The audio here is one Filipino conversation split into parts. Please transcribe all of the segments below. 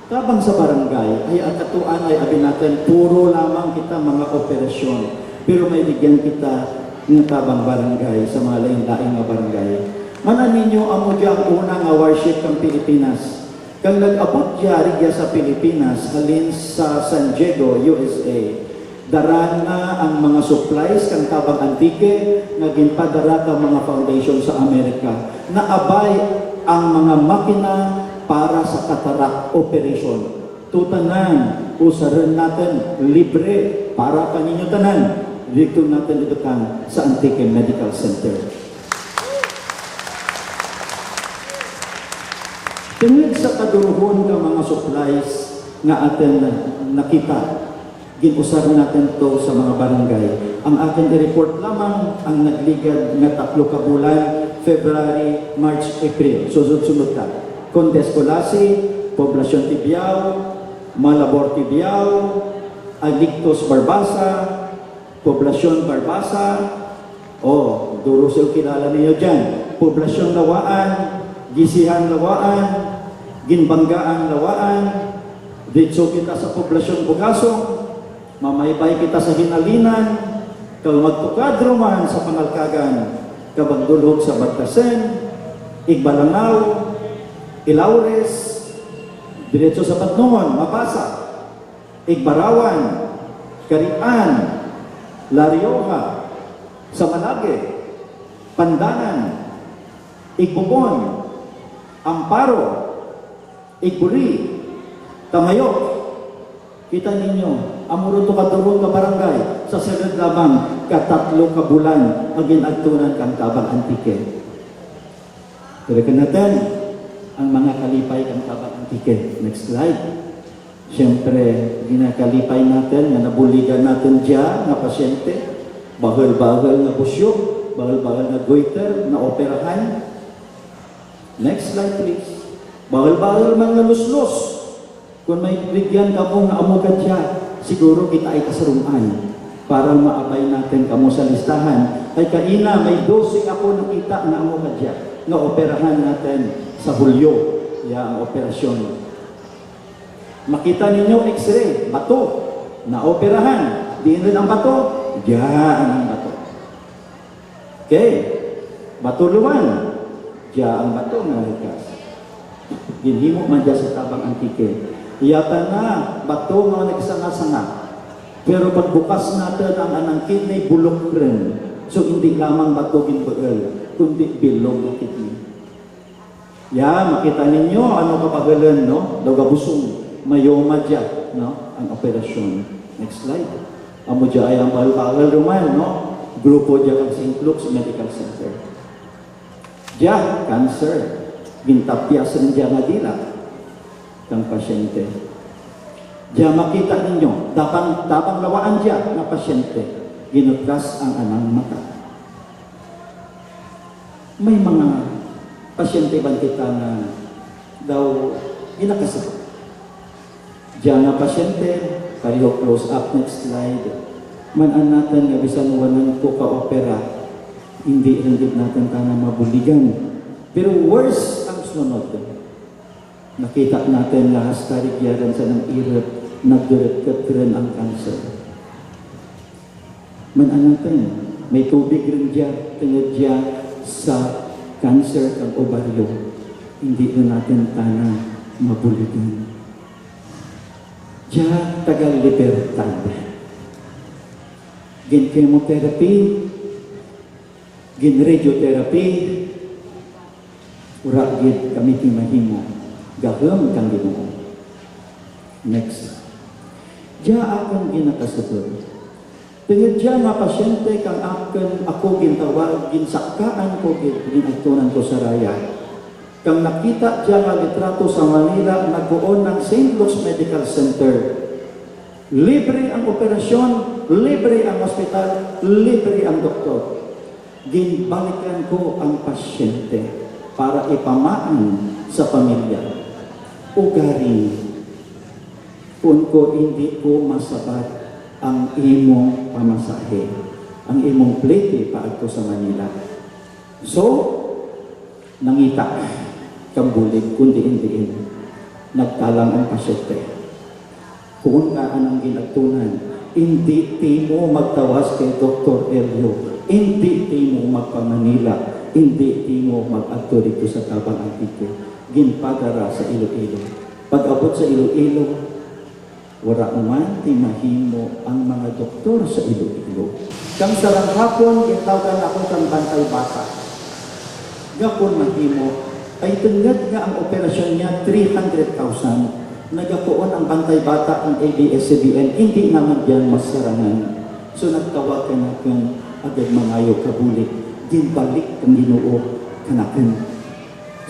Tabang sa barangay, ay ang katuan ay abi natin, puro lamang kita mga operasyon. Pero may bigyan kita ng tabang barangay sa mga lain-laing nga barangay. Manan ninyo, amo diya ang una nga warship ng Pilipinas. Kang nag-abot diya rigya sa Pilipinas, halin sa San Diego, USA, dara na ang mga supplies kang tabang antike nga ginpadara ka mga foundation sa Amerika. Naabay ang mga makina para sa cataract operation. Tutanan, usaran natin, libre para kaninyo tanan. Dito natin idukan sa Antique Medical Center. Tungod sa kaduruhon ng mga supplies nga atin nakita, ginusar natin to sa mga barangay. Ang akin i-report lamang ang nagligad nga 3 ka bulan, February, March, April. Sunod-sunod ka. Condes Colasi, Poblacion Tibiao, Malabor Tibiao, Adictos Barbasa, Poblacion Barbasa, duro sila kilala niyo dyan. Poblacion Lawaan, Gisihan Lawaan, Ginbanggaan Lawaan, dito kita sa Poblacion Bugasong, mamaybay kita sa Hinalinan, kung magtukadro man sa Pangalkagan, kabagdulhog sa Bagtasen, Igbalangaw, Ilaures, diretso sa Patnungon, Mapasa, Igbarawan, Karian, La Rioja, Samalage, Pandanan, Igbubon, Amparo, Igburi, Tamayok. Kita ninyo, amuro to kadurong ka barangay sa sagad lamang ka-3 ka bulan ang ginagtunan kang tabang antike. Tirakan natin ang mga kalipay kang tabang antike. Next slide. Siyempre, ginakalipay natin, nga nabuligan natin dyan, na pasyente, bahal-bahal na busyo, bahal-bahal na goiter, na operahan. Next slide, please. Bahal-bahal mga luslos. Kung may bigyan ka mo nga amo ka dyan, siguro kita ay kasaruman para maabay natin kamo sa listahan. Ay kaina, may 12 ako nakita na amo ka dyan, na operahan natin sa Hulyo, ang operasyon. Makita ninyo x-ray, bato, na operahan. Diin rin ang bato, diyan ang bato. Okay, bato luwan, diyan ang bato na likas. Ginhimo man dyan sa tabang antike. Iyata na, bato nga nagsanga-sanga. Pero pagbukas natin ang anang kidney, bulok rin. So hindi lamang bato ginbagal, kundi bilog ng kidney. Makita ninyo, ano kapagalan, no? Dagabusong. Mayoma dyan, no? Ang operasyon. Next slide. Amo dyan ay ang bahal-bahal ruman, no? Grupo dyan ang St. Luke's Medical Center. Dyan, cancer. Gintapyas rin dyan na dila ng pasyente. Dyan makita ninyo, tapang lawaan dyan na pasyente. Ginutras ang anang mata. May mga pasyente ba kita na daw ginakasakit? Diyan nga pasyente, pareho close up, next slide. Manan natin nga bisan wanan ko ka-opera, hindi natin kana mabuligan. Pero worse ang sunod. Nakita natin na hastarigyaran sa ng irap, nagdiret rin ang cancer. Manan natin, may tubig rin diyan, tungod diyan sa cancer ng ovaryo. Hindi rin natin kana mabuligan. Diyan, tagal-libertad. Gin-chemotherapy, gin-radiotherapy, uragid kami timahimo, gaham kang Ginoo. Next. Diyan akong ginakasutod. Tungod diyan nga pasyente kang ako gintawag, ginsakkaan ko, ginagtunan ko sa raya. Kang nakita dyan ang litrato sa Manila, nagbuon ng St. Luke's Medical Center. Libre ang operasyon, libre ang hospital, libre ang doktor. Ginbalikan ko ang pasyente para ipamaan sa pamilya. Ugaring, kung ko hindi ko masabat ang imong pamasahe, ang imong plate paadto sa Manila. So, nangita, kambulig, kundi-indiin. nagtalang ang pasyente. Kung ka anong ginagtunan, hindi ti mo magtawas kay Dr. Elio, hindi ti mo magpa-Manila, hindi ti mo mag-adto dito sa Tabang Antique, ginpadara sa Iloilo. Pag-abot sa Iloilo, wala man ti mahimo ang mga doktor sa Iloilo. Kang sarang hapon, gitawagan ako kang Bantay Bata. Gapon mahimo, ay tungad nga ang operasyon niya 300,000. Nagapuon ang Bantay Bata ang ABS-CBN, hindi naman yan masarangan. So nagtawag ka natin agad mangayo kabulit, ginbalik ang Ginoo kanakin.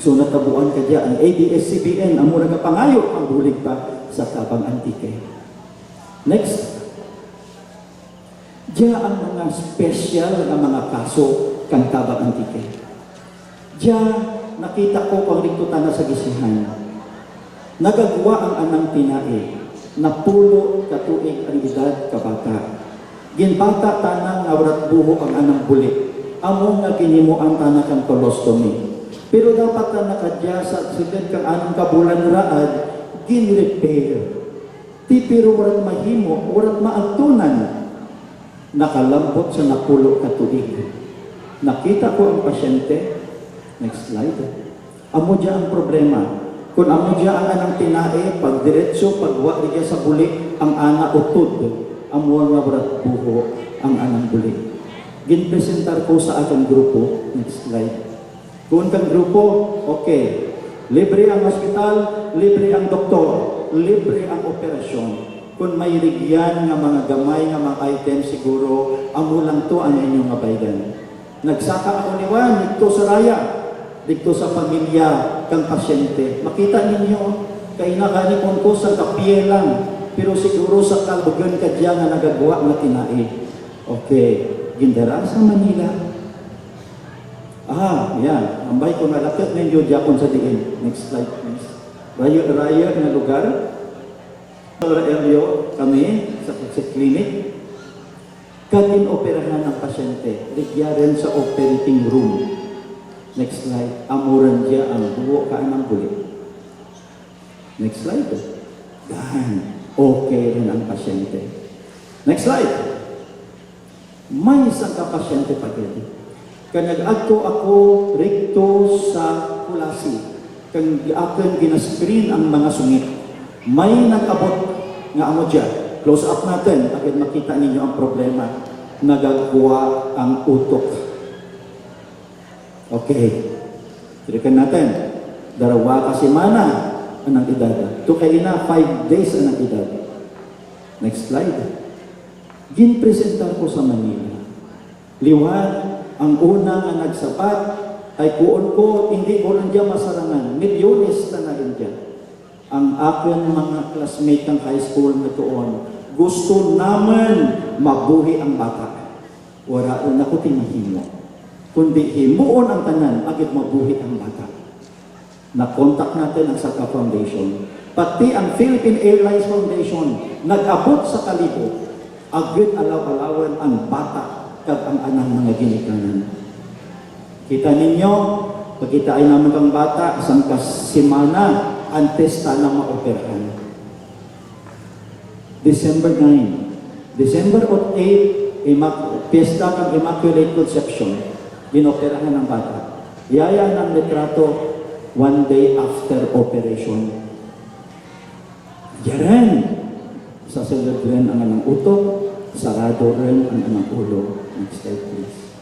So natabuan ka dyan ang ABS-CBN, ang mura nga pangayo ang bulig pa sa Tabang Antique. Next. Diyan ang mga special na mga kaso kang Tabang Antique. Diyan nakita ko pang ligtutan na sa gisihan. Nagagawa ang anang tinae, napulo katuig ang edad kabata. Ginbata tanang nawrat buho ang anang bulik, amo nga ginimuan tanang kang colostomy. Pero dapat na nakadya sa silid kang anang kabulan raad, gin-repair. Ti pero warat mahimo, warat maagtunan. Nakalambot sa napulo katuig. Nakita ko ang pasyente. Next slide. Amo dya ang problema. Kung amo dya ang anang tinae, pag diretso, pagwa diya sa buli, ang ana utod, amo nga warat buho ang anang buli. Ginpresentar ko sa aking grupo. Next slide. Kung kang grupo, okay. Libre ang hospital, libre ang doktor, libre ang operasyon. Kung may rigyan nga mga gamay nga mga item siguro, amo lang to ang inyong abaydan. Nagsaka ako niwan, dito sa raya, dito sa pamilya kang pasyente. Makita ninyo, kainakani ko sa kapiye lang, pero siguro sa kalbugan ka diyan nga nagagawa nga tinae. Okay, gindara sa Manila. Yan. Ambay ko na lakit ninyo diyakon sa diin. Next slide, please. Raya na lugar. Elio, kami sa clinic. Katin-operahan ng pasyente. Ligyaran sa operating room. Next slide. Amuran diya ang buo ka ng bulit. Next slide. Dahan. Okay rin ang pasyente. Next slide. May isang kapasyente pa din. Kanag-adto ako rikto sa kulasi. Kang akin ginascreen ang mga sungit. May nag-abot nga amo dyan. Close up natin. Agad makita ninyo ang problema. Nagagawa ang utok. Okay. Tirikan natin. Darawa kasi mana anang edad. Ito kayo na 5 days anang edad. Next slide. Ginpresentar ko sa Manila. Liwan. Ang una nga nagsapat ay kuon ko, hindi ko lang dyan masarangan. Milyones na rin dyan. Ang aking mga classmate ng high school na tuon, gusto naman mabuhi ang bata. Wala rin ako tinahimo. Kundi himuon ang tanan, agad mabuhi ang bata. Na-contact natin ang Saka Foundation. Pati ang Philippine Airlines Foundation, nag-abot sa kalibo, agad alaw-alawan ang bata kag ang anang mga ginikanan. Kita ninyo, pagkita ay naman kang bata, isang kasimana, antes na maoperahan. December 9. December 8, piyesta kang Immaculate Conception, ginoperahan ng bata. Yaya ng litrato, 1 day after operation. Diyan, sasunod rin ang anang utok, sarado rin ang anang ulo. Next slide, please.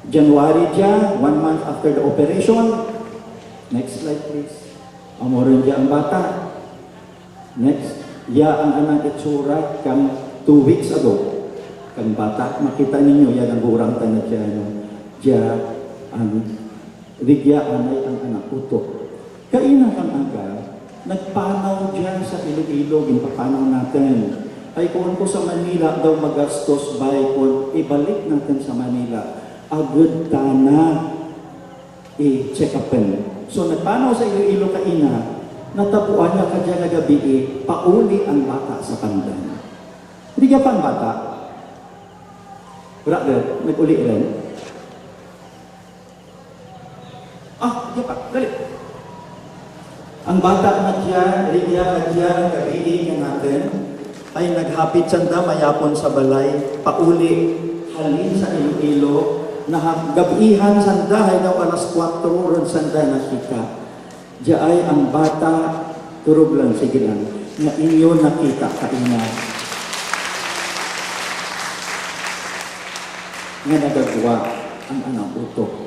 January dyan, 1 month after the operation. Next slide, please. Amorin dyan ang bata. Next. Ya ang anang itsura kang 2 weeks ago. Kang bata, makita ninyo, yan ang gurang tanag dyan. Dyan ang rigya anay ang anak utok. Kaina kang aga, nagpanaw dyan sa Iloilo, ginpapanaw natin. Ay kung ko sa Manila daw magastos by kung ibalik natin sa Manila, agad ka na i-check upin. So nagpanaw sa Iloilo kaina, natapuan niya ka dyan na gabi, pauli ang bata sa pandan. Hindi ka pang bata? Brother, nag-uli rin. Hindi pa, dali. Ang bata na siya, Lydia Kadya, kabiing natin, ay naghapit sanda mayapon sa balay, pauli, halin sa Iloilo, na gabihan sanda, hay daw alas 4, ron sanda nakita. Diya ay ang bata, turog lang, sige lang, na inyo nakita kaina. Nga nagagawa ang anang utok.